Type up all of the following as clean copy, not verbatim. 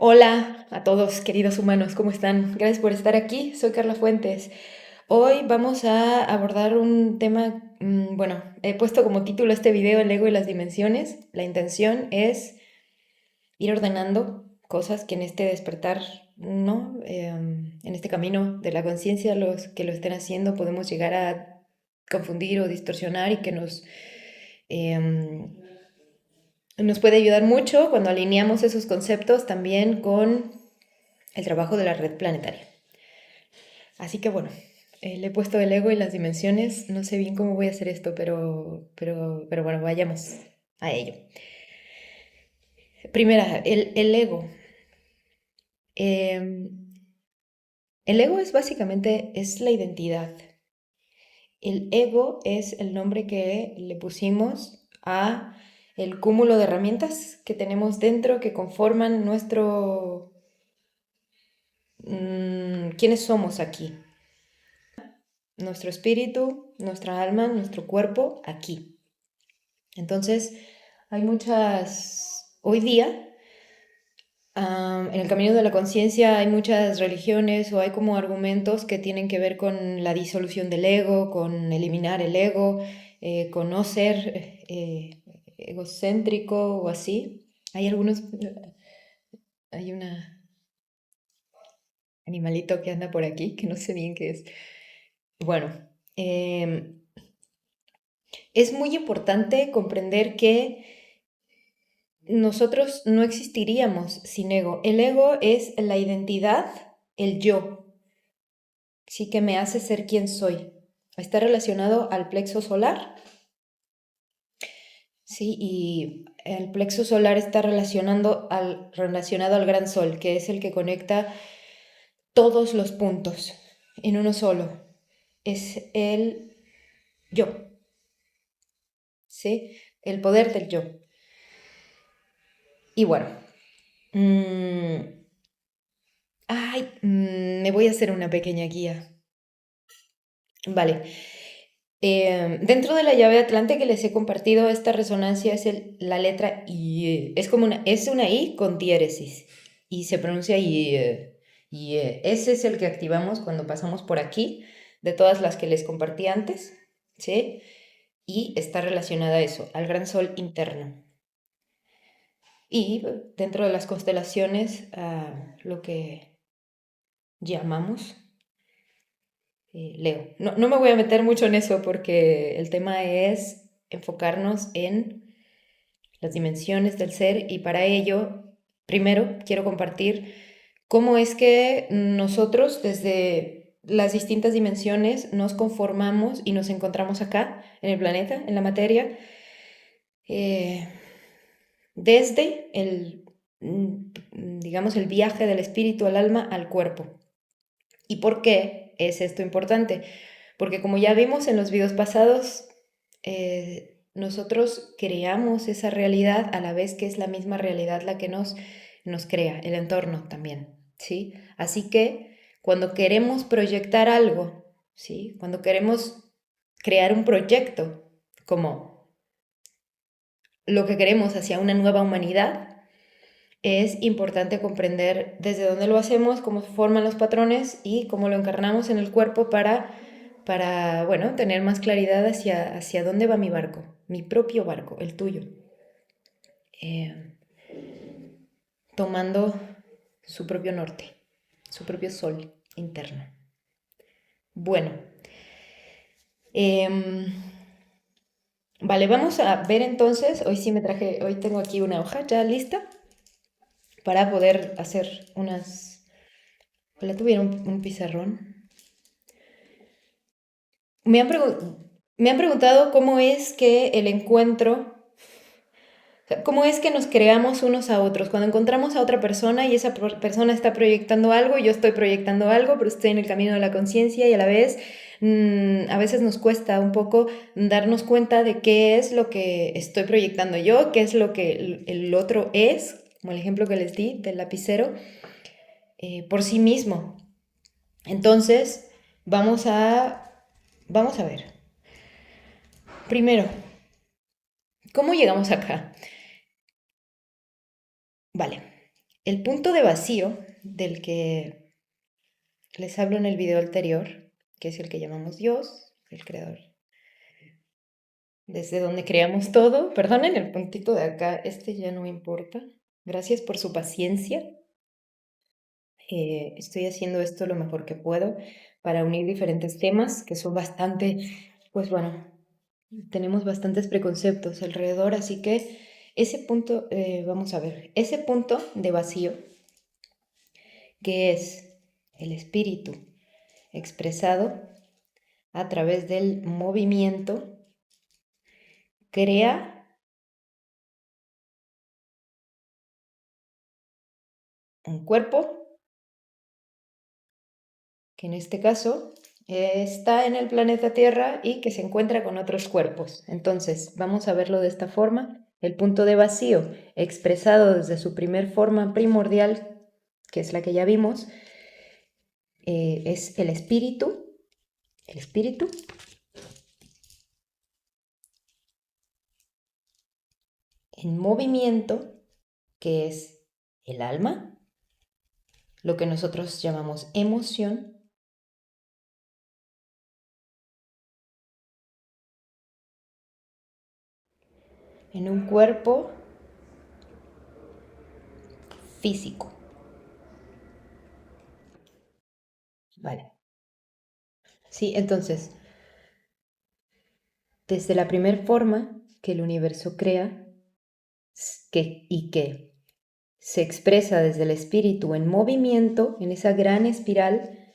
Hola a todos, queridos humanos, ¿cómo están? Gracias por estar aquí. Soy Carla Fuentes. Hoy vamos a abordar un tema, bueno, he puesto como título este video el ego y las dimensiones. La intención es ir ordenando cosas que en este despertar, ¿no? En este camino de la conciencia, los que lo estén haciendo podemos llegar a confundir o distorsionar y que em, nos puede ayudar mucho cuando alineamos esos conceptos también con el trabajo de la red planetaria. Así que bueno, le he puesto el ego y las dimensiones. No sé bien cómo voy a hacer esto, pero bueno, vayamos a ello. Primera, el ego. Eh, el ego es básicamente es la identidad. El ego es el nombre que le pusimos a el cúmulo de herramientas que tenemos dentro que conforman nuestro quiénes somos aquí. Nuestro espíritu, nuestra alma, nuestro cuerpo aquí. Entonces, hay hoy día, en el camino de la conciencia hay muchas religiones o hay como argumentos que tienen que ver con la disolución del ego, con eliminar el ego, con no ser egocéntrico o así. Hay una animalito que anda por aquí que no sé bien qué es. Bueno, eh, es muy importante comprender que nosotros no existiríamos sin ego. El ego es la identidad, el yo, sí que me hace ser quien soy. Está relacionado al plexo solar, sí, y el plexo solar está relacionado al gran sol, que es el que conecta todos los puntos en uno solo. Es el yo, sí, el poder del yo. Y bueno, me voy a hacer una pequeña guía. Vale. Dentro de la llave Atlante que les he compartido, esta resonancia es la letra I. Es una I con diéresis. Y se pronuncia I. Ese es el que activamos cuando pasamos por aquí, de todas las que les compartí antes. ¿Sí? Y está relacionada a eso, al gran sol interno. Y dentro de las constelaciones, a lo que llamamos Leo. No me voy a meter mucho en eso porque el tema es enfocarnos en las dimensiones del ser y para ello, primero quiero compartir cómo es que nosotros desde las distintas dimensiones nos conformamos y nos encontramos acá, en el planeta, en la materia, eh, desde digamos, el viaje del espíritu al alma al cuerpo. ¿Y por qué es esto importante? Porque como ya vimos en los videos pasados, nosotros creamos esa realidad a la vez que es la misma realidad la que nos crea, el entorno también, ¿sí? Así que cuando queremos proyectar algo, ¿sí? Cuando queremos crear un proyecto como lo que queremos hacia una nueva humanidad, es importante comprender desde dónde lo hacemos, cómo se forman los patrones y cómo lo encarnamos en el cuerpo para bueno, tener más claridad hacia dónde va mi barco, mi propio barco, el tuyo, eh, tomando su propio norte, su propio sol interno. Bueno, eh, vale, vamos a ver entonces, hoy tengo aquí una hoja ya lista para poder hacer unas... Ojalá tuviera un pizarrón. Me han, me han preguntado cómo es que el encuentro, o sea, cómo es que nos creamos unos a otros. Cuando encontramos a otra persona y esa persona está proyectando algo, yo estoy proyectando algo, pero estoy en el camino de la conciencia y a la vez, a veces nos cuesta un poco darnos cuenta de qué es lo que estoy proyectando yo, qué es lo que el otro es, como el ejemplo que les di del lapicero, por sí mismo. Entonces, vamos a ver. Primero, ¿cómo llegamos acá? Vale. El punto de vacío del que les hablo en el video anterior, que es el que llamamos Dios, el creador, desde donde creamos todo. Perdonen el puntito de acá, este ya no me importa. Gracias por su paciencia. Estoy haciendo esto lo mejor que puedo para unir diferentes temas que son bastante, pues bueno, tenemos bastantes preconceptos alrededor, así que ese punto, vamos a ver, ese punto de vacío, que es el espíritu expresado a través del movimiento, crea un cuerpo que en este caso está en el planeta Tierra y que se encuentra con otros cuerpos. Entonces, vamos a verlo de esta forma. El punto de vacío, expresado desde su primer forma primordial, que es la que ya vimos, es el espíritu en movimiento, que es el alma, lo que nosotros llamamos emoción, en un cuerpo físico. Vale. Sí, entonces, desde la primera forma que el universo crea y que se expresa desde el espíritu en movimiento, en esa gran espiral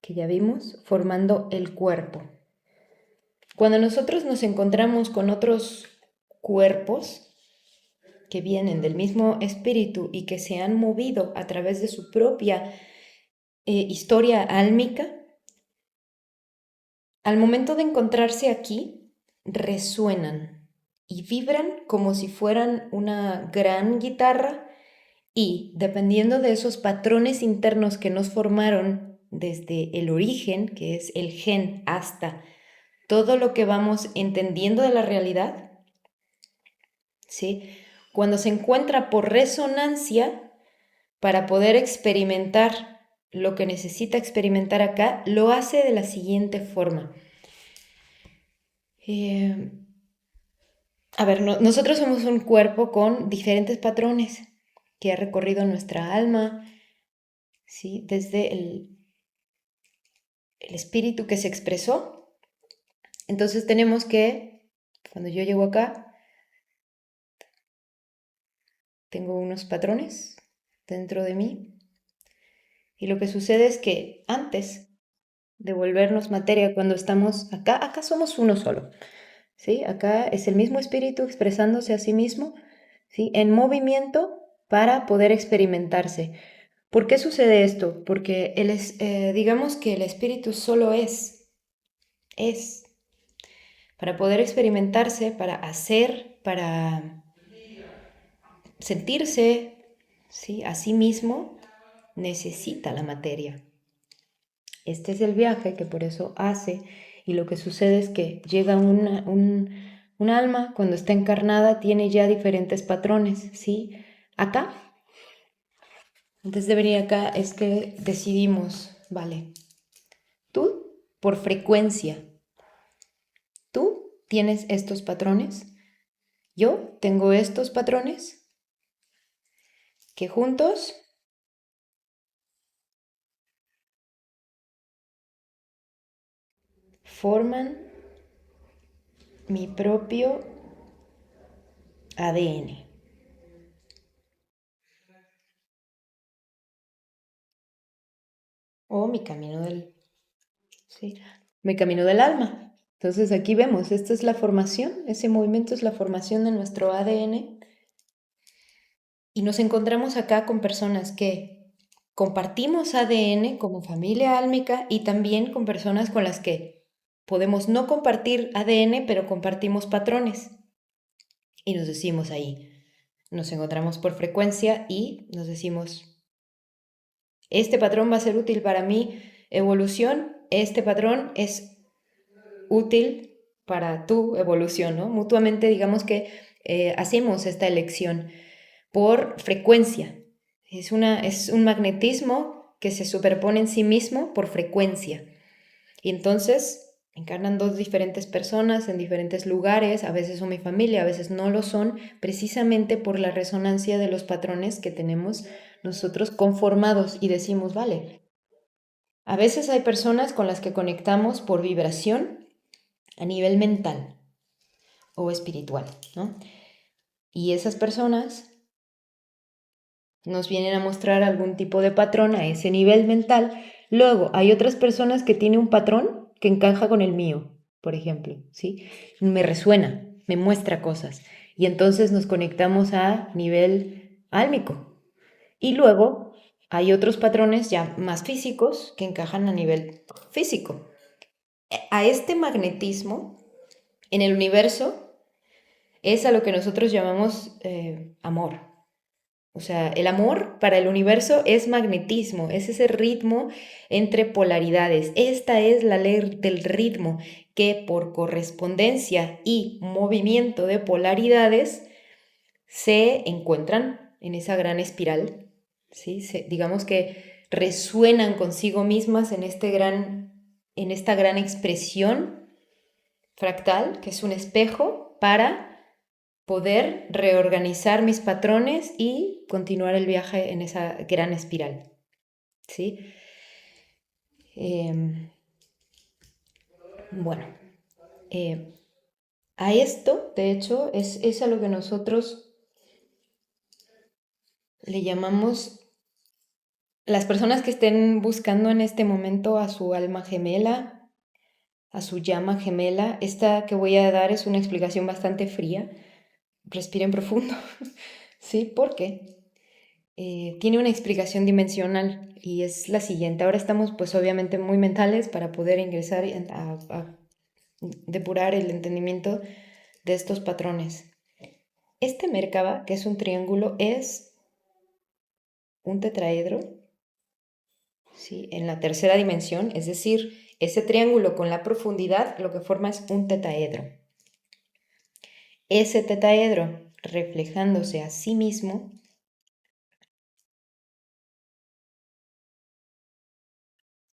que ya vimos, formando el cuerpo. Cuando nosotros nos encontramos con otros cuerpos que vienen del mismo espíritu y que se han movido a través de su propia historia álmica, al momento de encontrarse aquí, resuenan y vibran como si fueran una gran guitarra y, dependiendo de esos patrones internos que nos formaron desde el origen, que es el gen, hasta todo lo que vamos entendiendo de la realidad, ¿sí? Cuando se encuentra por resonancia, para poder experimentar lo que necesita experimentar acá, lo hace de la siguiente forma. Nosotros somos un cuerpo con diferentes patrones que ha recorrido nuestra alma, ¿sí? Desde el espíritu que se expresó. Entonces tenemos que, cuando yo llego acá, tengo unos patrones dentro de mí. Y lo que sucede es que antes de volvernos materia, cuando estamos acá somos uno solo. ¿Sí? Acá es el mismo espíritu expresándose a sí mismo, ¿sí? En movimiento para poder experimentarse. ¿Por qué sucede esto? Porque digamos que el espíritu solo es, para poder experimentarse, para hacer, para sentirse, ¿sí? A sí mismo, necesita la materia. Este es el viaje que por eso hace, y lo que sucede es que llega un alma, cuando está encarnada, tiene ya diferentes patrones, ¿sí? Acá, antes de venir acá, es que decidimos, vale, tú, por frecuencia, tú tienes estos patrones, yo tengo estos patrones, que juntos forman mi propio ADN. O mi camino sí, mi camino del alma. Entonces aquí vemos, esta es la formación, ese movimiento es la formación de nuestro ADN y nos encontramos acá con personas que compartimos ADN como familia álmica y también con personas con las que podemos no compartir ADN, pero compartimos patrones. Y nos decimos ahí, nos encontramos por frecuencia y nos decimos, este patrón va a ser útil para mi evolución, este patrón es útil para tu evolución, ¿no? Mutuamente, digamos que hacemos esta elección por frecuencia. Es un magnetismo que se superpone en sí mismo por frecuencia. Y entonces encarnan dos diferentes personas en diferentes lugares, a veces son mi familia, a veces no lo son, precisamente por la resonancia de los patrones que tenemos nosotros conformados y decimos, vale, a veces hay personas con las que conectamos por vibración a nivel mental o espiritual, ¿no? Y esas personas nos vienen a mostrar algún tipo de patrón a ese nivel mental. Luego, hay otras personas que tienen un patrón que encaja con el mío, por ejemplo, ¿sí? Me resuena, me muestra cosas. Y entonces nos conectamos a nivel álmico. Y luego hay otros patrones ya más físicos que encajan a nivel físico. A este magnetismo en el universo es a lo que nosotros llamamos amor. O sea, el amor para el universo es magnetismo, es ese ritmo entre polaridades. Esta es la ley del ritmo que por correspondencia y movimiento de polaridades se encuentran en esa gran espiral, ¿sí? Digamos que resuenan consigo mismas en en esta gran expresión fractal, que es un espejo para poder reorganizar mis patrones y continuar el viaje en esa gran espiral, ¿sí? Bueno, a esto, de hecho, es a lo que nosotros le llamamos, las personas que estén buscando en este momento a su alma gemela, a su llama gemela, esta que voy a dar es una explicación bastante fría. Respiren profundo, ¿sí? Porque tiene una explicación dimensional y es la siguiente. Ahora estamos pues obviamente muy mentales para poder ingresar a depurar el entendimiento de estos patrones. Este Merkaba, que es un triángulo, es un tetraedro, ¿sí? En la tercera dimensión, es decir, ese triángulo con la profundidad lo que forma es un tetaedro. Ese tetaedro reflejándose a sí mismo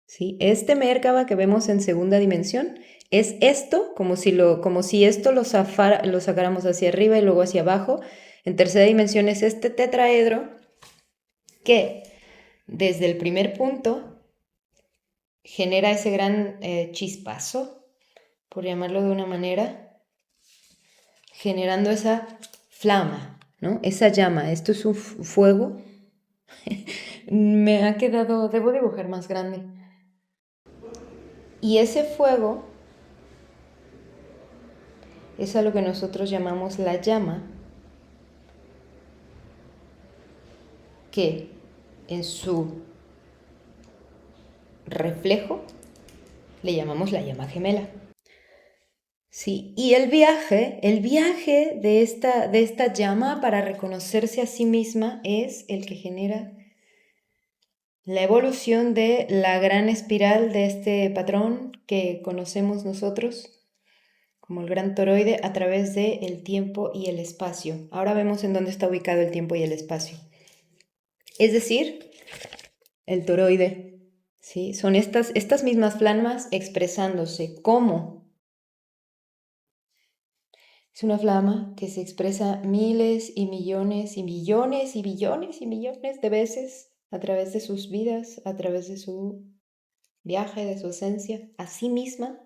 ¿sí? Este Merkaba que vemos en segunda dimensión es esto, como si esto lo sacáramos hacia arriba y luego hacia abajo. En tercera dimensión es este tetraedro que desde el primer punto genera ese gran chispazo, por llamarlo de una manera, generando esa flama, ¿no? Esa llama. Esto es un fuego. Me ha quedado, debo dibujar más grande. Y ese fuego es a lo que nosotros llamamos la llama, que en su reflejo le llamamos la llama gemela. Sí, y el viaje de esta llama para reconocerse a sí misma es el que genera la evolución de la gran espiral de este patrón que conocemos nosotros como el gran toroide a través del tiempo y el espacio. Ahora vemos en dónde está ubicado el tiempo y el espacio. Es decir, el toroide, ¿sí? Son estas mismas flamas expresándose como es una flama que se expresa miles y millones y millones y billones y millones de veces a través de sus vidas, a través de su viaje, de su esencia, a sí misma.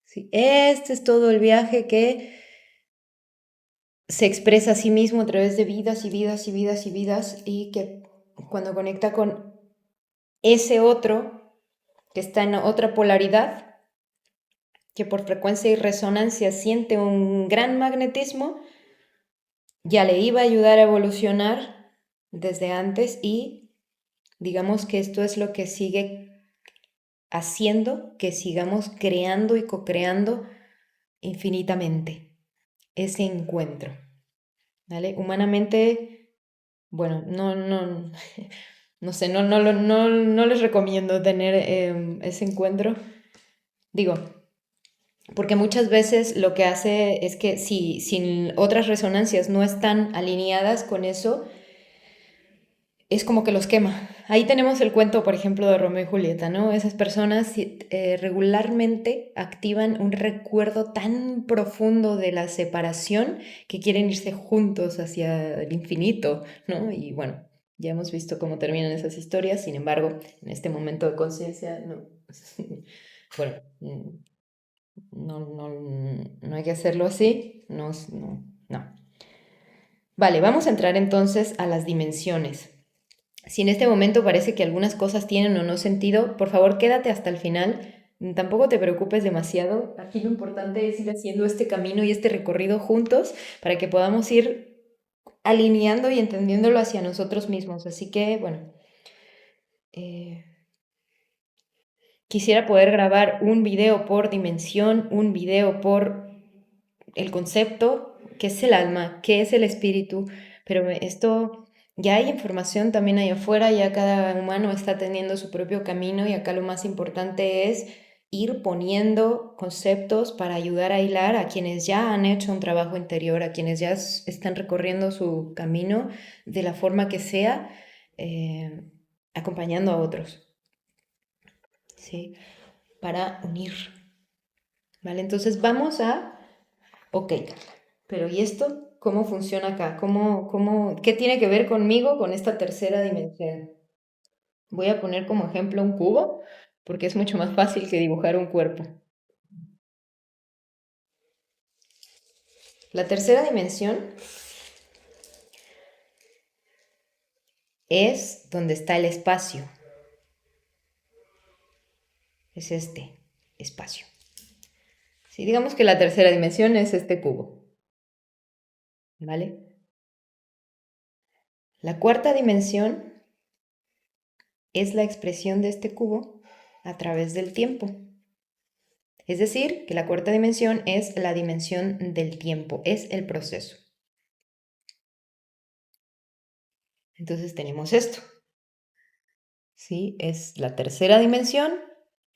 Sí, este es todo el viaje que se expresa a sí mismo a través de vidas y vidas y vidas y vidas y que cuando conecta con ese otro que está en otra polaridad, que por frecuencia y resonancia siente un gran magnetismo, ya le iba a ayudar a evolucionar desde antes y digamos que esto es lo que sigue haciendo que sigamos creando y co-creando infinitamente ese encuentro, ¿vale? Humanamente, bueno, no sé, no les recomiendo tener ese encuentro. Digo, porque muchas veces lo que hace es que si otras resonancias no están alineadas con eso, es como que los quema. Ahí tenemos el cuento, por ejemplo, de Romeo y Julieta, ¿no? Esas personas regularmente activan un recuerdo tan profundo de la separación que quieren irse juntos hacia el infinito, ¿no? Y bueno, ya hemos visto cómo terminan esas historias, sin embargo, en este momento de conciencia, no. Bueno, no hay que hacerlo así, no. Vale, vamos a entrar entonces a las dimensiones. Si en este momento parece que algunas cosas tienen o no sentido, por favor quédate hasta el final. Tampoco te preocupes demasiado. Aquí lo importante es ir haciendo este camino y este recorrido juntos para que podamos ir alineando y entendiéndolo hacia nosotros mismos. Así que, bueno, eh, quisiera poder grabar un video por dimensión, un video por el concepto, qué es el alma, qué es el espíritu, pero esto ya hay información también allá afuera, ya cada humano está teniendo su propio camino y acá lo más importante es ir poniendo conceptos para ayudar a hilar a quienes ya han hecho un trabajo interior, a quienes ya están recorriendo su camino de la forma que sea, eh, acompañando a otros, ¿sí? Para unir, ¿vale? Entonces vamos a ok, pero ¿y esto cómo funciona acá? ¿Qué tiene que ver conmigo con esta tercera dimensión? Voy a poner como ejemplo un cubo, porque es mucho más fácil que dibujar un cuerpo. La tercera dimensión es donde está el espacio. Es este espacio. Sí, digamos que la tercera dimensión es este cubo, ¿vale? La cuarta dimensión es la expresión de este cubo a través del tiempo. Es decir, que la cuarta dimensión es la dimensión del tiempo, es el proceso. Entonces tenemos esto, ¿sí? Es la tercera dimensión.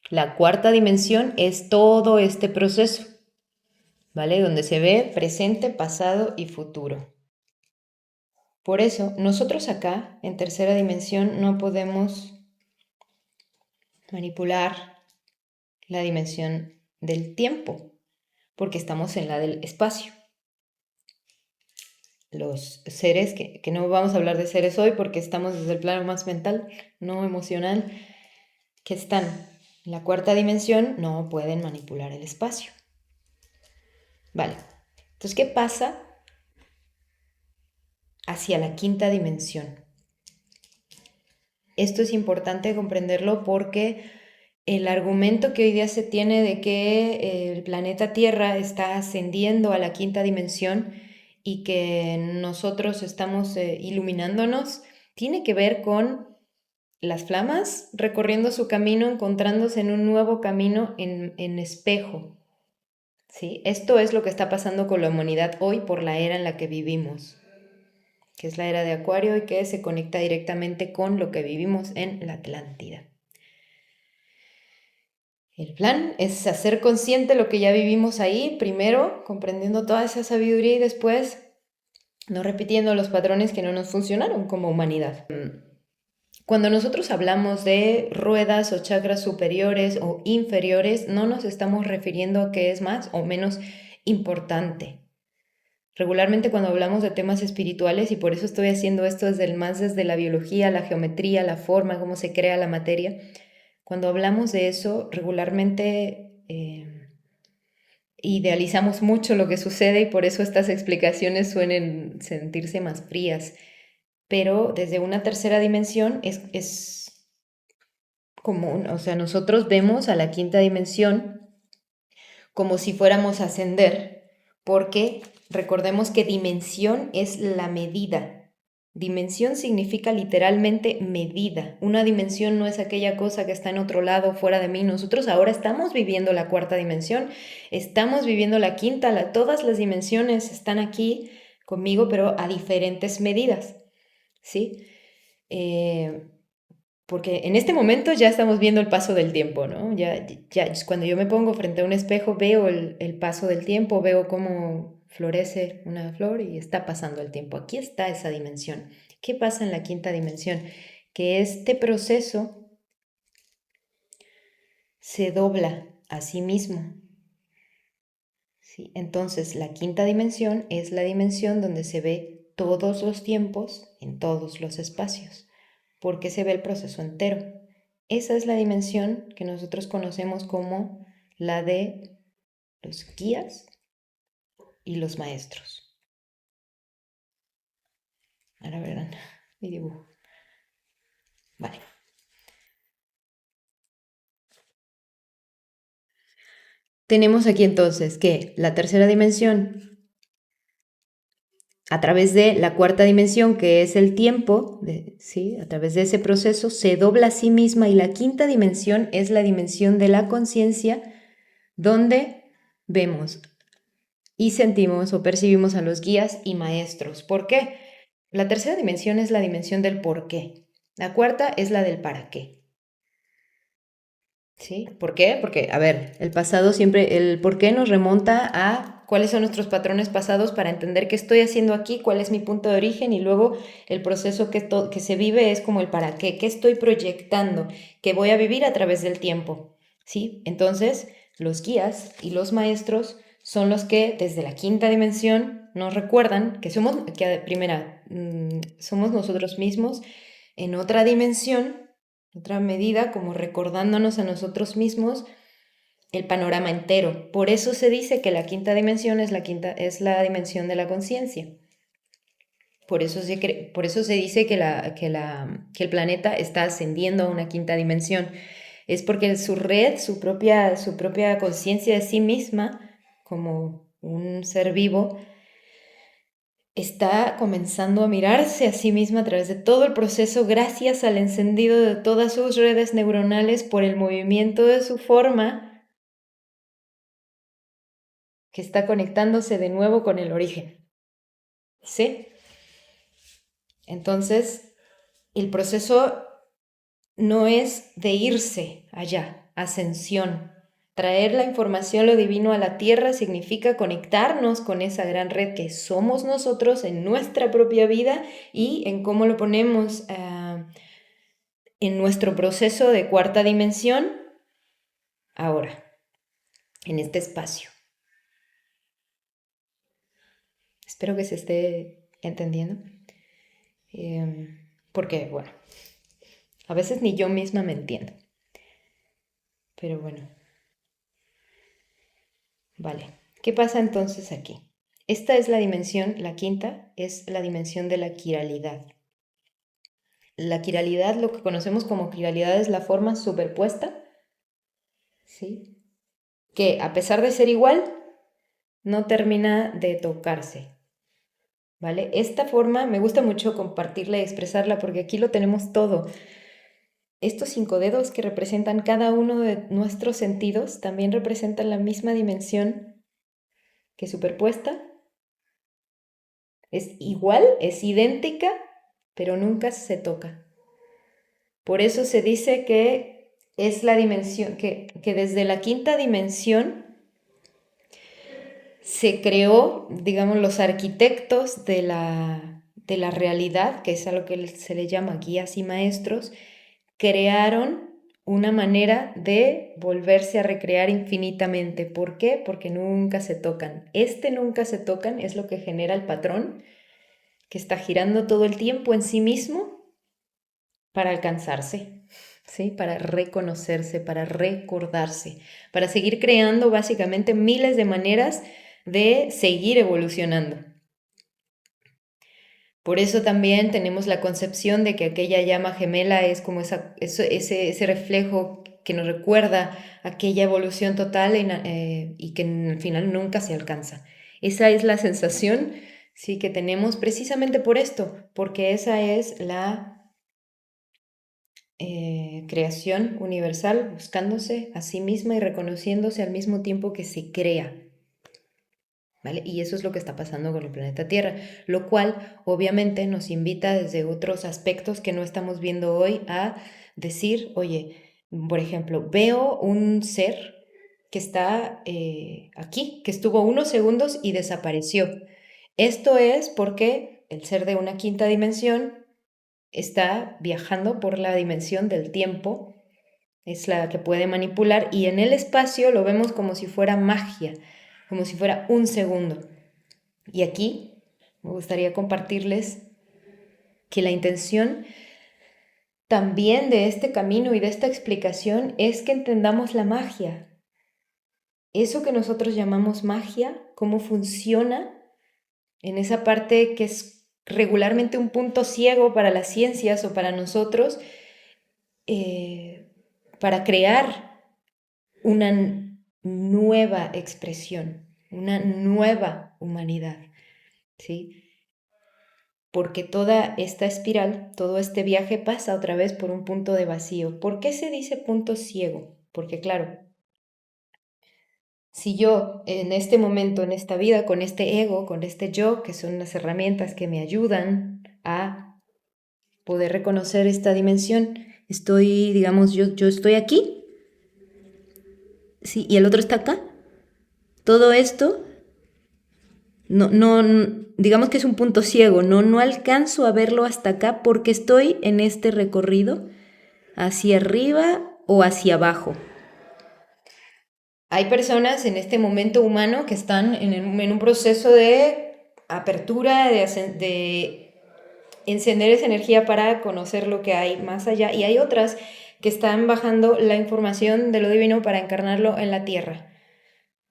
La cuarta dimensión es todo este proceso, ¿vale? Donde se ve presente, pasado y futuro. Por eso, nosotros acá, en tercera dimensión, no podemos manipular la dimensión del tiempo, porque estamos en la del espacio. Los seres, que no vamos a hablar de seres hoy porque estamos desde el plano más mental, no emocional, que están en la cuarta dimensión, no pueden manipular el espacio. Vale, entonces, ¿qué pasa hacia la quinta dimensión? Esto es importante comprenderlo porque el argumento que hoy día se tiene de que el planeta Tierra está ascendiendo a la quinta dimensión y que nosotros estamos iluminándonos, tiene que ver con las flamas recorriendo su camino, encontrándose en un nuevo camino en espejo. ¿Sí? Esto es lo que está pasando con la humanidad hoy por la era en la que vivimos, que es la era de Acuario y que se conecta directamente con lo que vivimos en la Atlántida. El plan es hacer consciente lo que ya vivimos ahí, primero comprendiendo toda esa sabiduría y después no repitiendo los patrones que no nos funcionaron como humanidad. Cuando nosotros hablamos de ruedas o chakras superiores o inferiores, no nos estamos refiriendo a qué es más o menos importante. Regularmente cuando hablamos de temas espirituales, y por eso estoy haciendo esto desde la biología, la geometría, la forma, cómo se crea la materia, cuando hablamos de eso, regularmente idealizamos mucho lo que sucede y por eso estas explicaciones suelen sentirse más frías. Pero desde una tercera dimensión es común, o sea, nosotros vemos a la quinta dimensión como si fuéramos a ascender, porque recordemos que dimensión es la medida. Dimensión significa literalmente medida. Una dimensión no es aquella cosa que está en otro lado, fuera de mí. Nosotros ahora estamos viviendo la cuarta dimensión, estamos viviendo la quinta, todas las dimensiones están aquí conmigo, pero a diferentes medidas, ¿sí? porque en este momento ya estamos viendo el paso del tiempo, ¿no? Ya cuando yo me pongo frente a un espejo veo el paso del tiempo, veo cómo florece una flor y está pasando el tiempo. Aquí está esa dimensión. ¿Qué pasa en la quinta dimensión? Que este proceso se dobla a sí mismo. ¿Sí? Entonces, la quinta dimensión es la dimensión donde se ve todos los tiempos en todos los espacios, porque se ve el proceso entero. Esa es la dimensión que nosotros conocemos como la de los guías y los maestros. Ahora verán mi dibujo. Vale. Tenemos aquí entonces que la tercera dimensión, a través de la cuarta dimensión, que es el tiempo, ¿sí? A través de ese proceso, se dobla a sí misma, y la quinta dimensión es la dimensión de la conciencia, donde vemos y sentimos o percibimos a los guías y maestros. ¿Por qué? La tercera dimensión es la dimensión del por qué. La cuarta es la del para qué. ¿Sí? ¿Por qué? Porque, a ver, el pasado siempre, el por qué nos remonta a cuáles son nuestros patrones pasados para entender qué estoy haciendo aquí, cuál es mi punto de origen, y luego el proceso que se vive es como el para qué estoy proyectando, que voy a vivir a través del tiempo. ¿Sí? Entonces, los guías y los maestros son los que desde la quinta dimensión nos recuerdan que somos, que primera, somos nosotros mismos en otra dimensión, otra medida, como recordándonos a nosotros mismos el panorama entero. Por eso se dice que la quinta dimensión es la dimensión de la conciencia. Por eso se dice que el planeta está ascendiendo a una quinta dimensión. Es porque su red, su propia conciencia de sí misma, como un ser vivo, está comenzando a mirarse a sí misma a través de todo el proceso, gracias al encendido de todas sus redes neuronales por el movimiento de su forma, que está conectándose de nuevo con el origen. ¿Sí? Entonces, el proceso no es de irse allá, ascensión. Traer la información, lo divino, a la tierra significa conectarnos con esa gran red que somos nosotros en nuestra propia vida y en cómo lo ponemos en nuestro proceso de cuarta dimensión ahora, en este espacio. Espero que se esté entendiendo. Porque, bueno, a veces ni yo misma me entiendo. Pero bueno, vale. ¿Qué pasa entonces aquí? Esta es la dimensión, la quinta, es la dimensión de la quiralidad. La quiralidad, lo que conocemos como quiralidad, es la forma superpuesta, ¿sí? Que a pesar de ser igual, no termina de tocarse, ¿vale? Esta forma me gusta mucho compartirla y expresarla porque aquí lo tenemos todo. Estos 5 dedos que representan cada uno de nuestros sentidos también representan la misma dimensión que superpuesta. Es igual, es idéntica, pero nunca se toca. Por eso se dice que es la dimensión, que desde la quinta dimensión se creó, digamos, los arquitectos de la realidad, que es a lo que se le llama guías y maestros, crearon una manera de volverse a recrear infinitamente. ¿Por qué? Porque nunca se tocan. Nunca se tocan es lo que genera el patrón que está girando todo el tiempo en sí mismo para alcanzarse, ¿sí? Para reconocerse, para recordarse, para seguir creando básicamente miles de maneras de seguir evolucionando. Por eso también tenemos la concepción de que aquella llama gemela es como ese reflejo que nos recuerda aquella evolución total y que al final nunca se alcanza. Esa es la sensación, sí, que tenemos precisamente por esto, porque esa es la creación universal, buscándose a sí misma y reconociéndose al mismo tiempo que se crea. ¿vale? Y eso es lo que está pasando con el planeta Tierra, lo cual obviamente nos invita desde otros aspectos que no estamos viendo hoy a decir, oye, por ejemplo, veo un ser que está aquí, que estuvo unos segundos y desapareció. Esto es porque el ser de una quinta dimensión está viajando por la dimensión del tiempo, es la que puede manipular, y en el espacio lo vemos como si fuera magia, como si fuera un segundo. Y aquí me gustaría compartirles que la intención también de este camino y de esta explicación es que entendamos la magia. Eso que nosotros llamamos magia, cómo funciona en esa parte que es regularmente un punto ciego para las ciencias o para nosotros, para crear una nueva expresión, una nueva humanidad, ¿sí? Porque toda esta espiral, todo este viaje pasa otra vez por un punto de vacío. ¿Por qué se dice punto ciego? Porque claro, si yo en este momento, en esta vida, con este ego, con este yo, que son las herramientas que me ayudan a poder reconocer esta dimensión, estoy, digamos, yo estoy aquí, sí, y el otro está acá. Todo esto no, digamos que es un punto ciego, no alcanzo a verlo hasta acá porque estoy en este recorrido hacia arriba o hacia abajo. Hay personas en este momento humano que están en un proceso de apertura, de encender esa energía para conocer lo que hay más allá, y hay otras que están bajando la información de lo divino para encarnarlo en la tierra,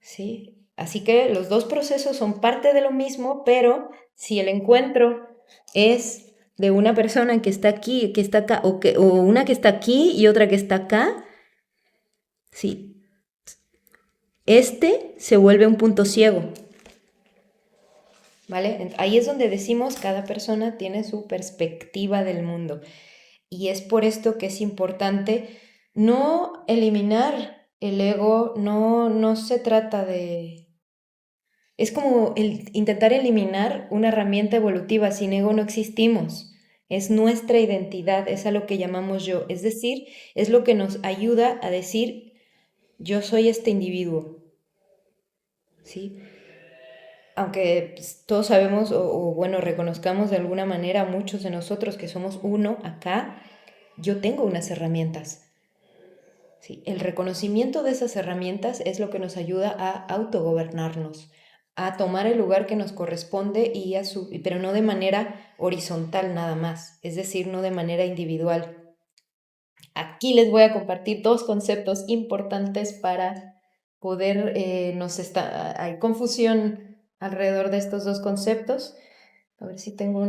¿sí? Así que los dos procesos son parte de lo mismo, pero si el encuentro es de una persona que está aquí, que está acá, o una que está aquí y otra que está acá, sí, este se vuelve un punto ciego, ¿vale? Ahí es donde decimos cada persona tiene su perspectiva del mundo. Y es por esto que es importante no eliminar el ego, no se trata de... Es como intentar eliminar una herramienta evolutiva. Sin ego no existimos. Es nuestra identidad, es a lo que llamamos yo. Es decir, es lo que nos ayuda a decir, yo soy este individuo, ¿sí? Aunque pues, todos sabemos o bueno, reconozcamos de alguna manera muchos de nosotros que somos uno acá, yo tengo unas herramientas. Sí, el reconocimiento de esas herramientas es lo que nos ayuda a autogobernarnos, a tomar el lugar que nos corresponde pero no de manera horizontal nada más, es decir, no de manera individual. Aquí les voy a compartir dos conceptos importantes para poder, hay confusión alrededor de estos dos conceptos. A ver si tengo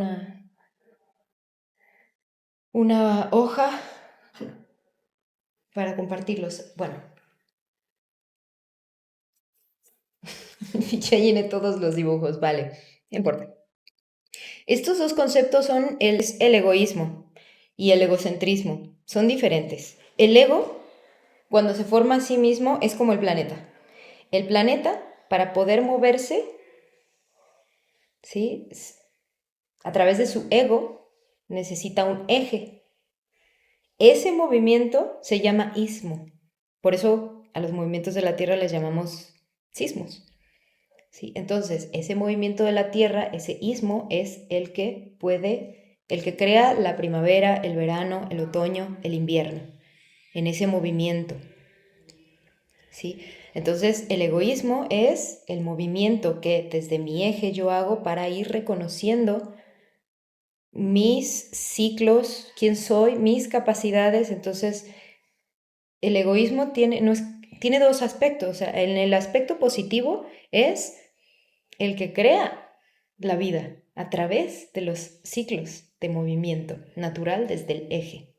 una hoja para compartirlos. Bueno, ya llené todos los dibujos, vale, no importa. Estos dos conceptos son el egoísmo y el egocentrismo. Son diferentes. El ego, cuando se forma a sí mismo, es como el planeta. El planeta, para poder moverse, ¿sí? A través de su ego, necesita un eje. Ese movimiento se llama ismo. Por eso a los movimientos de la Tierra les llamamos sismos. ¿Sí? Entonces, ese movimiento de la Tierra, ese ismo, es el que crea la primavera, el verano, el otoño, el invierno, en ese movimiento. ¿Sí? Entonces, el egoísmo es el movimiento que desde mi eje yo hago para ir reconociendo mis ciclos, quién soy, mis capacidades. Entonces, el egoísmo tiene dos aspectos. O sea, en el aspecto positivo es el que crea la vida a través de los ciclos de movimiento natural desde el eje.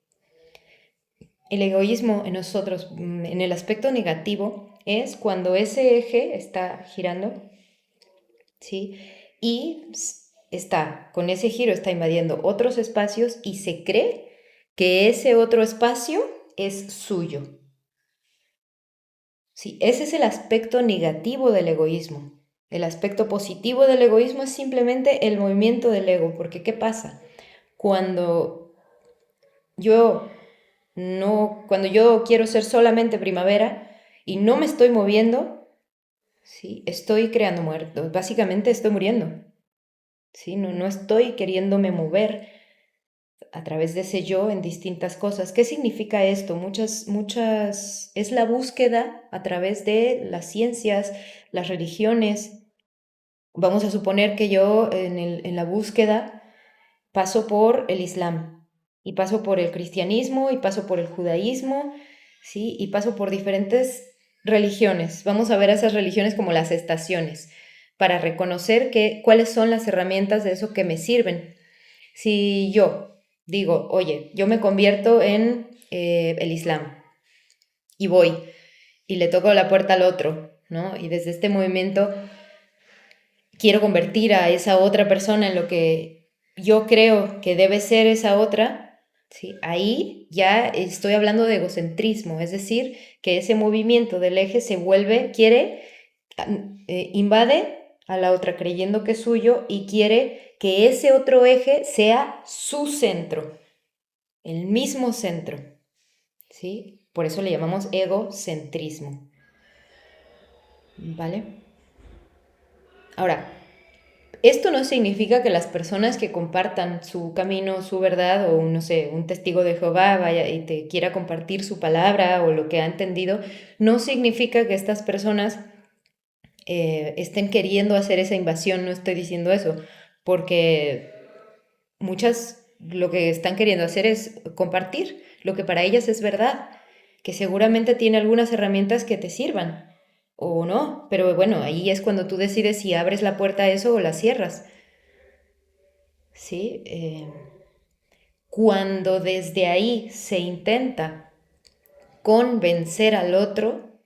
El egoísmo en nosotros, en el aspecto negativo, es cuando ese eje está girando, ¿sí? Y con ese giro está invadiendo otros espacios y se cree que ese otro espacio es suyo. Sí, ese es el aspecto negativo del egoísmo. El aspecto positivo del egoísmo es simplemente el movimiento del ego, porque ¿qué pasa? Cuando yo cuando yo quiero ser solamente primavera y no me estoy moviendo, ¿sí? Estoy creando muertos, básicamente estoy muriendo, ¿sí? No estoy queriéndome mover a través de ese yo en distintas cosas. ¿Qué significa esto? Es la búsqueda a través de las ciencias, las religiones. Vamos a suponer que yo en la búsqueda paso por el Islam y paso por el cristianismo y paso por el judaísmo, ¿sí? Y paso por diferentes religiones. Vamos a ver a esas religiones como las estaciones para reconocer cuáles son las herramientas de eso que me sirven. Si yo digo, oye, yo me convierto en el Islam y voy y le toco la puerta al otro, ¿no? Y desde este movimiento quiero convertir a esa otra persona en lo que yo creo que debe ser esa otra, ¿sí? Ahí ya estoy hablando de egocentrismo, es decir, que ese movimiento del eje invade a la otra creyendo que es suyo y quiere que ese otro eje sea su centro, el mismo centro, ¿sí? Por eso le llamamos egocentrismo, ¿vale? Ahora, esto no significa que las personas que compartan su camino, su verdad, o no sé, un testigo de Jehová vaya y te quiera compartir su palabra o lo que ha entendido, no significa que estas personas estén queriendo hacer esa invasión, no estoy diciendo eso, porque muchas lo que están queriendo hacer es compartir lo que para ellas es verdad, que seguramente tiene algunas herramientas que te sirvan o no, pero bueno, ahí es cuando tú decides si abres la puerta a eso o la cierras. ¿Sí? Cuando desde ahí se intenta convencer al otro,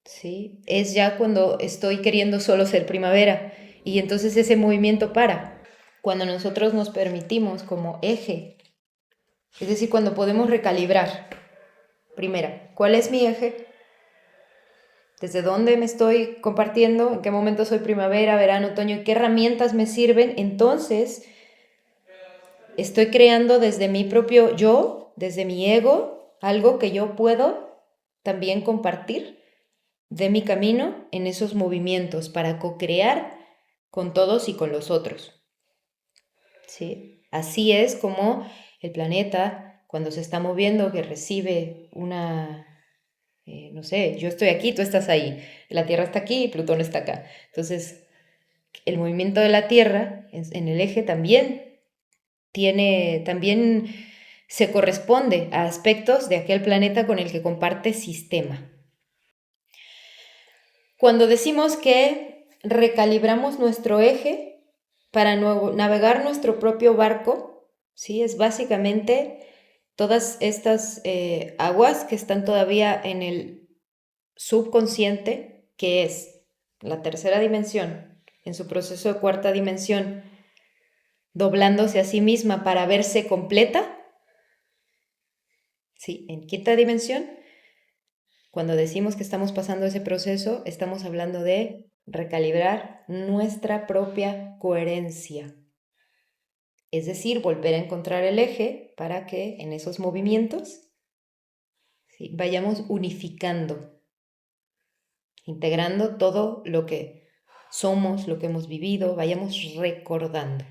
¿sí? Es ya cuando estoy queriendo solo ser primavera y entonces ese movimiento para. Cuando nosotros nos permitimos como eje, es decir, cuando podemos recalibrar. Primera, ¿cuál es mi eje? ¿Desde dónde me estoy compartiendo? ¿En qué momento soy primavera, verano, otoño? ¿Qué herramientas me sirven? Entonces, estoy creando desde mi propio yo, desde mi ego, algo que yo puedo también compartir de mi camino en esos movimientos para co-crear con todos y con los otros. ¿Sí? Así es como el planeta, cuando se está moviendo, que recibe no sé, yo estoy aquí, tú estás ahí, la Tierra está aquí y Plutón está acá. Entonces, el movimiento de la Tierra en el eje también se corresponde a aspectos de aquel planeta con el que comparte sistema. Cuando decimos que recalibramos nuestro eje para navegar nuestro propio barco, ¿sí? Es básicamente todas estas aguas que están todavía en el subconsciente, que es la tercera dimensión, en su proceso de cuarta dimensión, doblándose a sí misma para verse completa, ¿sí? En quinta dimensión, cuando decimos que estamos pasando ese proceso, estamos hablando de recalibrar nuestra propia coherencia. Es decir, volver a encontrar el eje para que en esos movimientos, ¿sí?, vayamos unificando, integrando todo lo que somos, lo que hemos vivido, vayamos recordando.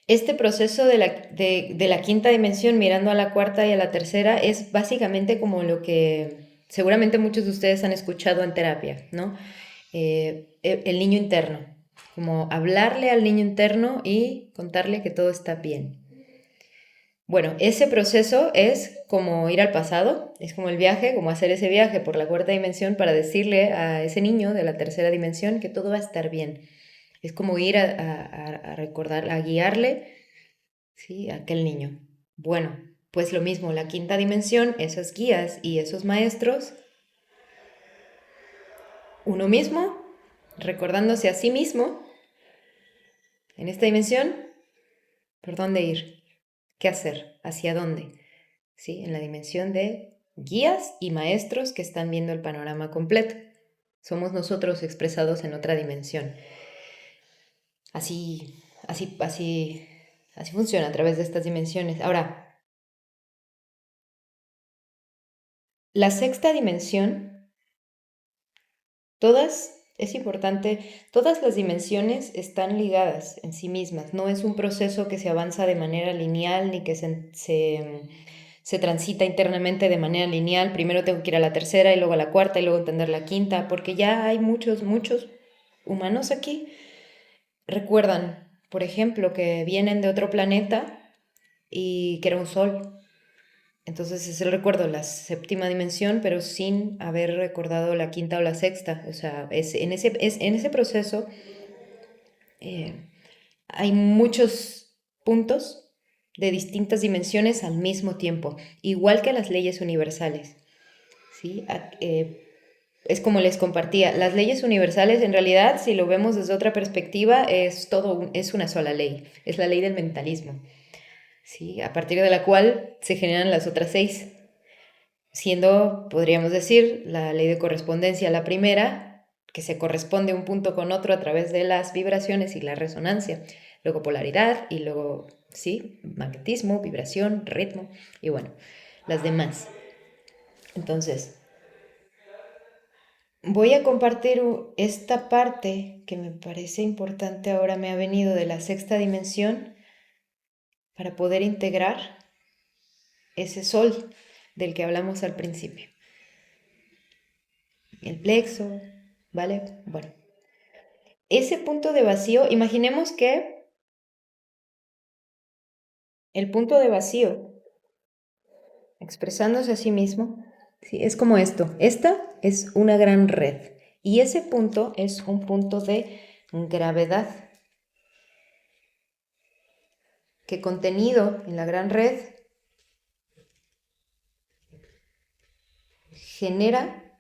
Este proceso de la quinta dimensión mirando a la cuarta y a la tercera es básicamente como lo que seguramente muchos de ustedes han escuchado en terapia, ¿no? El niño interno, como hablarle al niño interno y contarle que todo está bien. Bueno, ese proceso es como ir al pasado, es como el viaje, como hacer ese viaje por la cuarta dimensión para decirle a ese niño de la tercera dimensión que todo va a estar bien. Es como ir a recordar, a guiarle, ¿sí?, a aquel niño. Bueno, pues lo mismo, la quinta dimensión, esas guías y esos maestros, uno mismo, recordándose a sí mismo, en esta dimensión, ¿por dónde ir? ¿Qué hacer? ¿Hacia dónde? ¿Sí? En la dimensión de guías y maestros que están viendo el panorama completo. Somos nosotros expresados en otra dimensión. Así, así funciona a través de estas dimensiones. Ahora, la sexta dimensión, es importante, todas las dimensiones están ligadas en sí mismas. No es un proceso que se avanza de manera lineal ni que se transita internamente de manera lineal. Primero tengo que ir a la tercera y luego a la cuarta y luego entender la quinta, porque ya hay muchos humanos aquí. Recuerdan, por ejemplo, que vienen de otro planeta y que era un sol. Entonces es el recuerdo, la séptima dimensión, pero sin haber recordado la quinta o la sexta. O sea, en ese proceso eh, hay muchos puntos de distintas dimensiones al mismo tiempo, igual que las leyes universales. ¿Sí? Es como les compartía, las leyes universales en realidad, si lo vemos desde otra perspectiva, es una sola ley, es la ley del mentalismo. ¿Sí? A partir de la cual se generan las otras 6, siendo, podríamos decir, la ley de correspondencia la primera, que se corresponde un punto con otro a través de las vibraciones y la resonancia, luego polaridad y luego, sí, magnetismo, vibración, ritmo y bueno, las demás. Entonces, voy a compartir esta parte que me parece importante ahora, me ha venido de la sexta dimensión para poder integrar ese sol del que hablamos al principio. El plexo, ¿vale? Bueno, ese punto de vacío, imaginemos que el punto de vacío, expresándose a sí mismo, ¿sí? Es como esto. Esta es una gran red y ese punto es un punto de gravedad que contenido en la gran red genera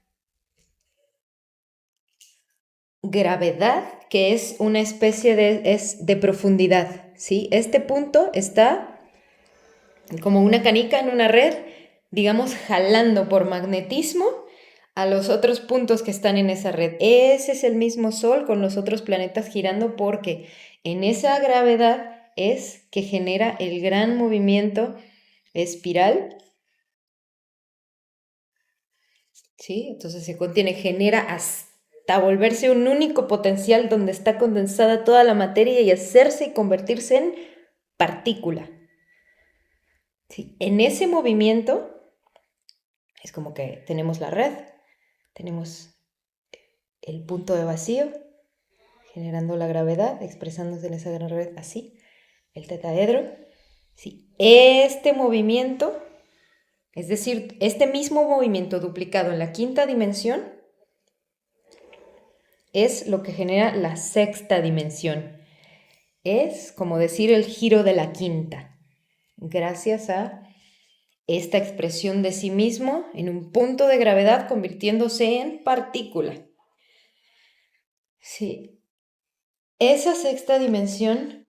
gravedad, que es una especie de profundidad, ¿sí? Este punto está como una canica en una red, digamos, jalando por magnetismo a los otros puntos que están en esa red. Ese es el mismo Sol con los otros planetas girando porque en esa gravedad es que genera el gran movimiento espiral, ¿sí? Entonces se contiene, genera hasta volverse un único potencial donde está condensada toda la materia y hacerse y convertirse en partícula. ¿Sí? En ese movimiento es como que tenemos la red, tenemos el punto de vacío, generando la gravedad, expresándose en esa gran red así, el tetaedro. ¿Sí? Este movimiento, es decir, este mismo movimiento duplicado en la quinta dimensión, es lo que genera la sexta dimensión. Es como decir el giro de la quinta, gracias a esta expresión de sí mismo en un punto de gravedad convirtiéndose en partícula. Sí. Esa sexta dimensión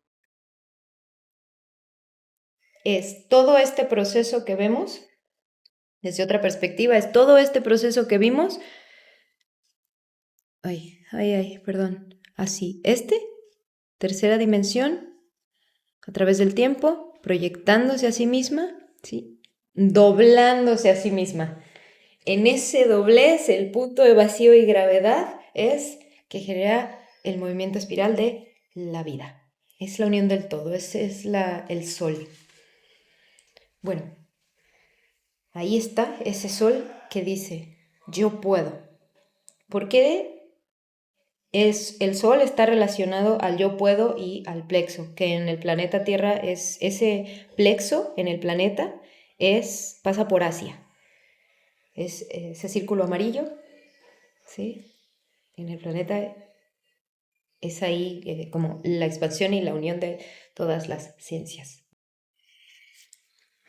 es todo este proceso que vemos, desde otra perspectiva, es todo este proceso que vimos. Perdón. Así, tercera dimensión, a través del tiempo, proyectándose a sí misma, ¿sí? Doblándose a sí misma. En ese doblez, el punto de vacío y gravedad es que genera el movimiento espiral de la vida. Es la unión del todo, ese es el sol. Bueno, ahí está ese sol que dice, yo puedo. ¿Por qué el sol está relacionado al yo puedo y al plexo? Que en el planeta Tierra es ese plexo en el planeta pasa por Asia. Es ese círculo amarillo, ¿sí? En el planeta es ahí como la expansión y la unión de todas las ciencias.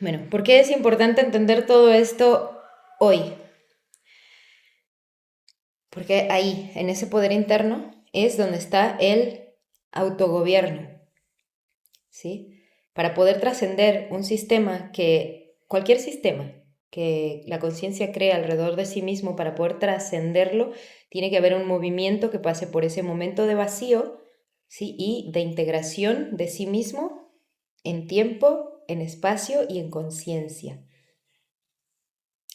Bueno, ¿por qué es importante entender todo esto hoy? Porque ahí, en ese poder interno, es donde está el autogobierno, ¿sí? Para poder trascender un sistema cualquier sistema, que la conciencia crea alrededor de sí mismo para poder trascenderlo, tiene que haber un movimiento que pase por ese momento de vacío, ¿sí? Y de integración de sí mismo en tiempo, en espacio y en conciencia,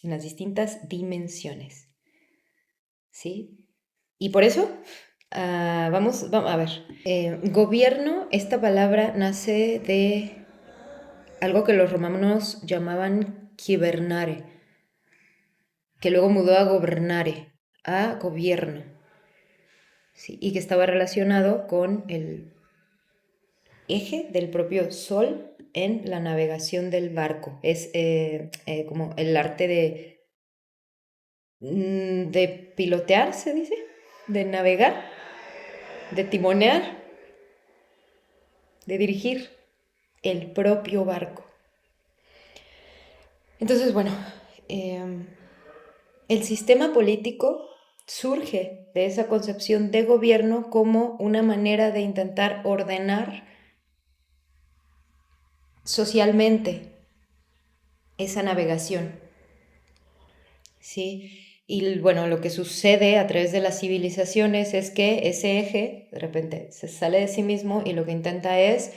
en las distintas dimensiones, ¿sí? Y por eso, vamos a ver, gobierno, esta palabra nace de algo que los romanos llamaban kibernare, que luego mudó a gobernare, a gobierno, ¿sí? Y que estaba relacionado con el eje del propio sol en la navegación del barco. Es como el arte de pilotear, se dice, de navegar, de timonear, de dirigir el propio barco. Entonces, bueno, el sistema político surge de esa concepción de gobierno como una manera de intentar ordenar socialmente esa navegación, ¿sí? Y bueno, lo que sucede a través de las civilizaciones es que ese eje de repente se sale de sí mismo y lo que intenta es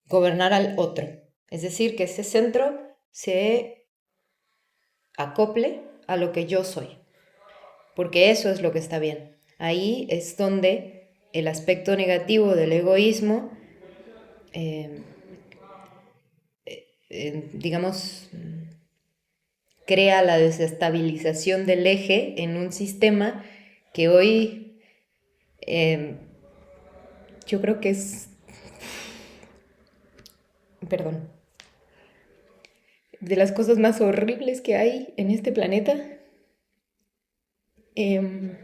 gobernar al otro. Es decir, que ese centro se acople a lo que yo soy, porque eso es lo que está bien. Ahí es donde el aspecto negativo del egoísmo, eh, digamos, crea la desestabilización del eje en un sistema que hoy eh, yo creo que es, perdón, de las cosas más horribles que hay en este planeta. Eh,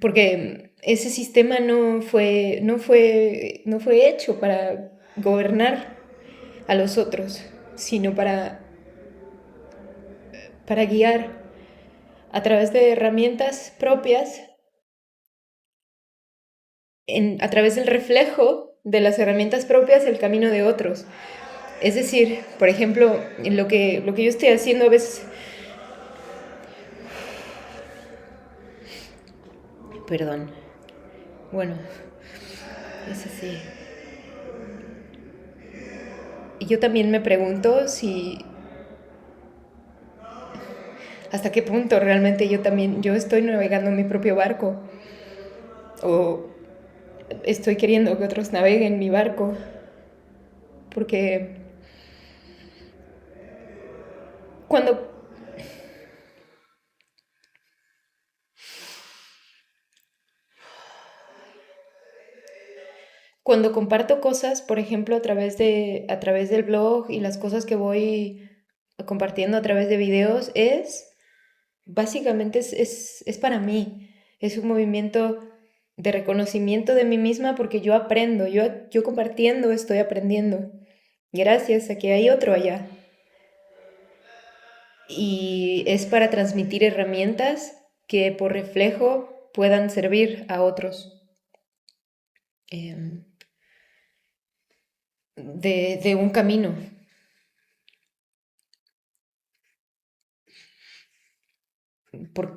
porque ese sistema no fue hecho para gobernar a los otros, sino para guiar a través de herramientas propias, a través del reflejo de las herramientas propias, el camino de otros. Es decir, por ejemplo, lo que yo estoy haciendo a veces, perdón, bueno, es así. Y yo también me pregunto si hasta qué punto realmente yo estoy navegando mi propio barco o estoy queriendo que otros naveguen mi barco, porque cuando cuando comparto cosas, por ejemplo, a través del blog y las cosas que voy compartiendo a través de videos básicamente es para mí, es un movimiento de reconocimiento de mí misma porque yo aprendo, yo compartiendo estoy aprendiendo, gracias a que hay otro allá. Y es para transmitir herramientas que por reflejo puedan servir a otros eh, de un camino,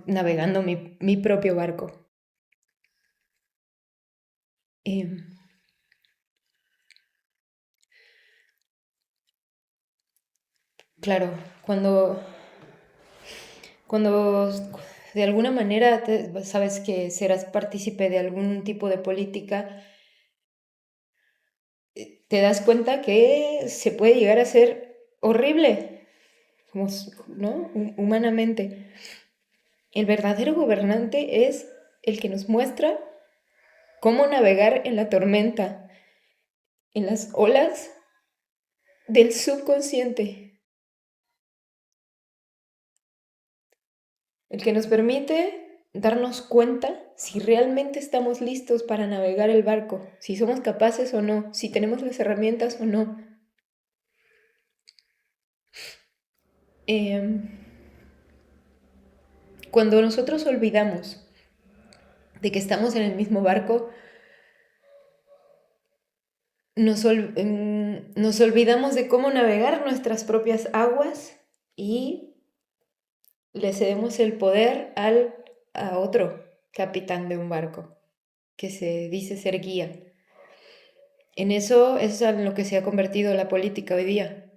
navegando mi propio barco. Eh, claro, cuando de alguna manera sabes que serás partícipe de algún tipo de política, te das cuenta que se puede llegar a ser horrible, ¿no? Humanamente. El verdadero gobernante es el que nos muestra cómo navegar en la tormenta, en las olas del subconsciente, el que nos permite darnos cuenta si realmente estamos listos para navegar el barco, si somos capaces o no, si tenemos las herramientas o no. Eh, cuando nosotros olvidamos de que estamos en el mismo barco, nos olvidamos de cómo navegar nuestras propias aguas y le cedemos el poder a otro capitán de un barco que se dice ser guía. En eso es en lo que se ha convertido la política hoy día.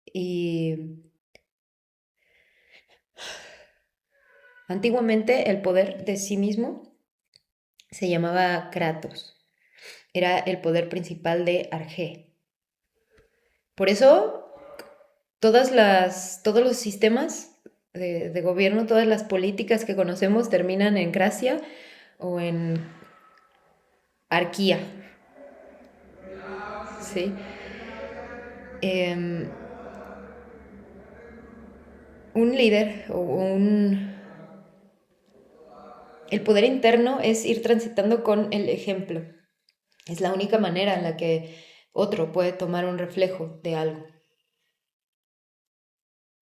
Y antiguamente el poder de sí mismo se llamaba Kratos. Era el poder principal de Argé. Por eso todos los sistemas de gobierno, todas las políticas que conocemos terminan en Cracia o en Arquía, ¿sí? Em, un líder o un... El poder interno es ir transitando con el ejemplo. Es la única manera en la que otro puede tomar un reflejo de algo.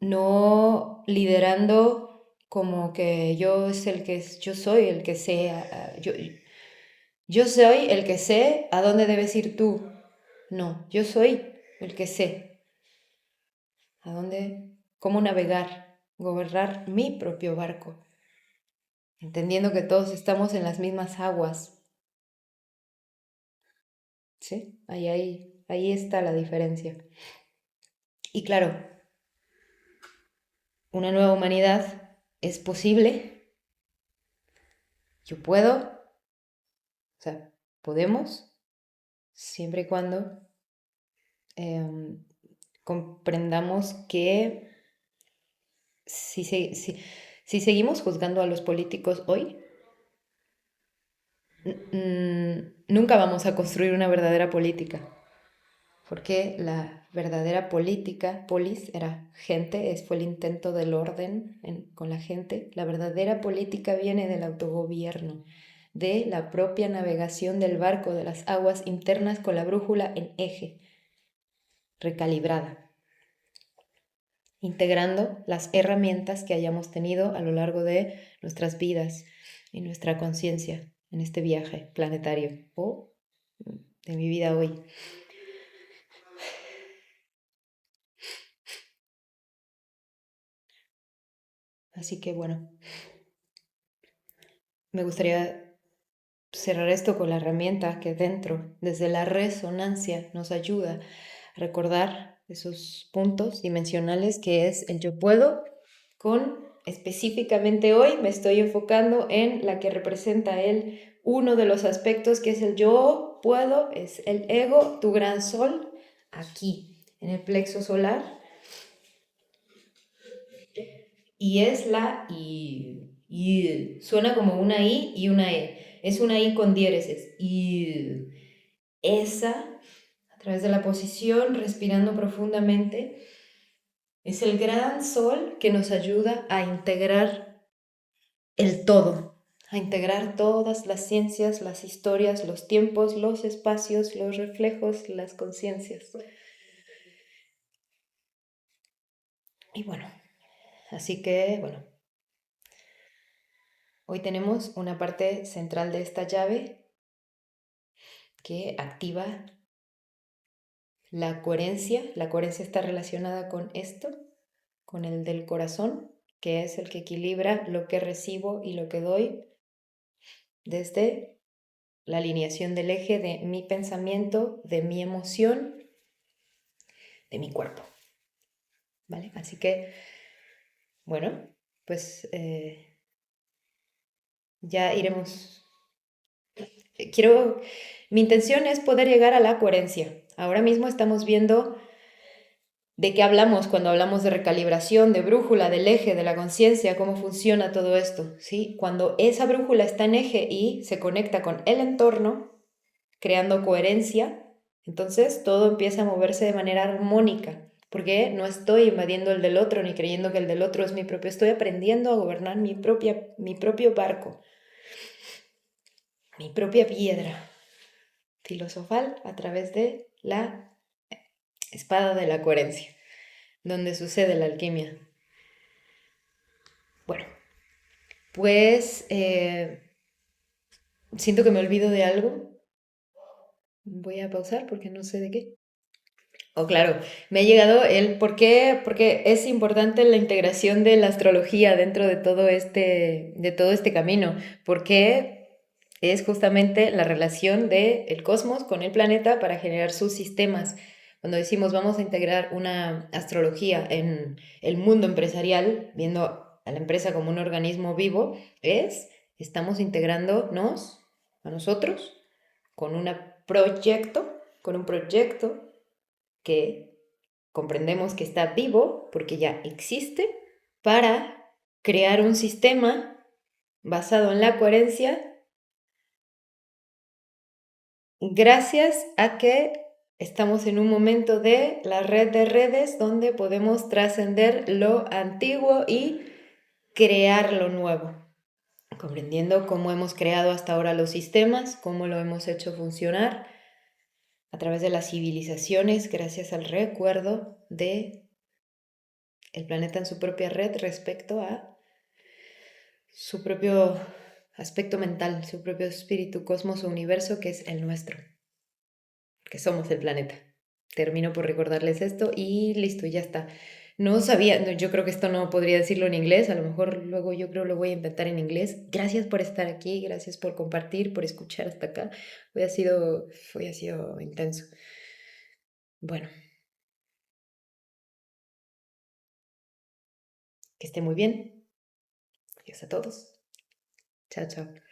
No liderando como que yo soy el que sé, yo soy el que sé a dónde debes ir tú. No, yo soy el que sé a dónde, cómo navegar, gobernar mi propio barco, entendiendo que todos estamos en las mismas aguas. ¿Sí? Ahí está la diferencia. Y claro, una nueva humanidad es posible. Yo puedo, o sea, podemos, siempre y cuando comprendamos que si seguimos juzgando a los políticos hoy, nunca vamos a construir una verdadera política. Porque la verdadera política, polis, era gente, fue el intento del orden con la gente. La verdadera política viene del autogobierno, de la propia navegación del barco, de las aguas internas con la brújula en eje, recalibrada, integrando las herramientas que hayamos tenido a lo largo de nuestras vidas y nuestra conciencia en este viaje planetario o de mi vida hoy. Así que bueno, me gustaría cerrar esto con la herramienta que dentro, desde la resonancia, nos ayuda a recordar esos puntos dimensionales que es el yo puedo, con específicamente hoy me estoy enfocando en la que representa uno de los aspectos que es el yo puedo, es el ego, tu gran sol, aquí, en el plexo solar, y es la I. Suena como una I y una E. Es una I con diéresis. I. Esa, a través de la posición, respirando profundamente, es el gran sol que nos ayuda a integrar el todo, a integrar todas las ciencias, las historias, los tiempos, los espacios, los reflejos, las conciencias. Y bueno, así que, bueno, hoy tenemos una parte central de esta llave que activa la coherencia. La coherencia está relacionada con esto, con el del corazón, que es el que equilibra lo que recibo y lo que doy desde la alineación del eje de mi pensamiento, de mi emoción, de mi cuerpo. ¿Vale? Así que, bueno, pues ya iremos. Mi intención es poder llegar a la coherencia. Ahora mismo estamos viendo de qué hablamos cuando hablamos de recalibración, de brújula, del eje, de la conciencia, cómo funciona todo esto, ¿sí? Cuando esa brújula está en eje y se conecta con el entorno, creando coherencia, entonces todo empieza a moverse de manera armónica, porque no estoy invadiendo el del otro ni creyendo que el del otro es mi propio, estoy aprendiendo a gobernar mi propio barco, mi propia piedra filosofal a través de la espada de la coherencia, donde sucede la alquimia. Bueno, pues siento que me olvido de algo. Voy a pausar porque no sé de qué. Oh, claro, me ha llegado el por qué, porque es importante la integración de la astrología dentro de todo este camino, porque es justamente la relación del cosmos con el planeta para generar sus sistemas. Cuando decimos vamos a integrar una astrología en el mundo empresarial, viendo a la empresa como un organismo vivo, estamos integrándonos a nosotros con con un proyecto que comprendemos que está vivo porque ya existe para crear un sistema basado en la coherencia gracias a que estamos en un momento de la red de redes donde podemos trascender lo antiguo y crear lo nuevo, comprendiendo cómo hemos creado hasta ahora los sistemas, cómo lo hemos hecho funcionar a través de las civilizaciones gracias al recuerdo de el planeta en su propia red respecto a su propio aspecto mental, su propio espíritu, cosmos o universo que es el nuestro, que somos el planeta. Termino por recordarles esto y listo, ya está. No sabía, yo creo que esto no podría decirlo en inglés, a lo mejor luego yo creo lo voy a intentar en inglés. Gracias por estar aquí, gracias por compartir, por escuchar hasta acá. Hoy ha sido intenso. Bueno, que esté muy bien. Adiós a todos. Chao, chao.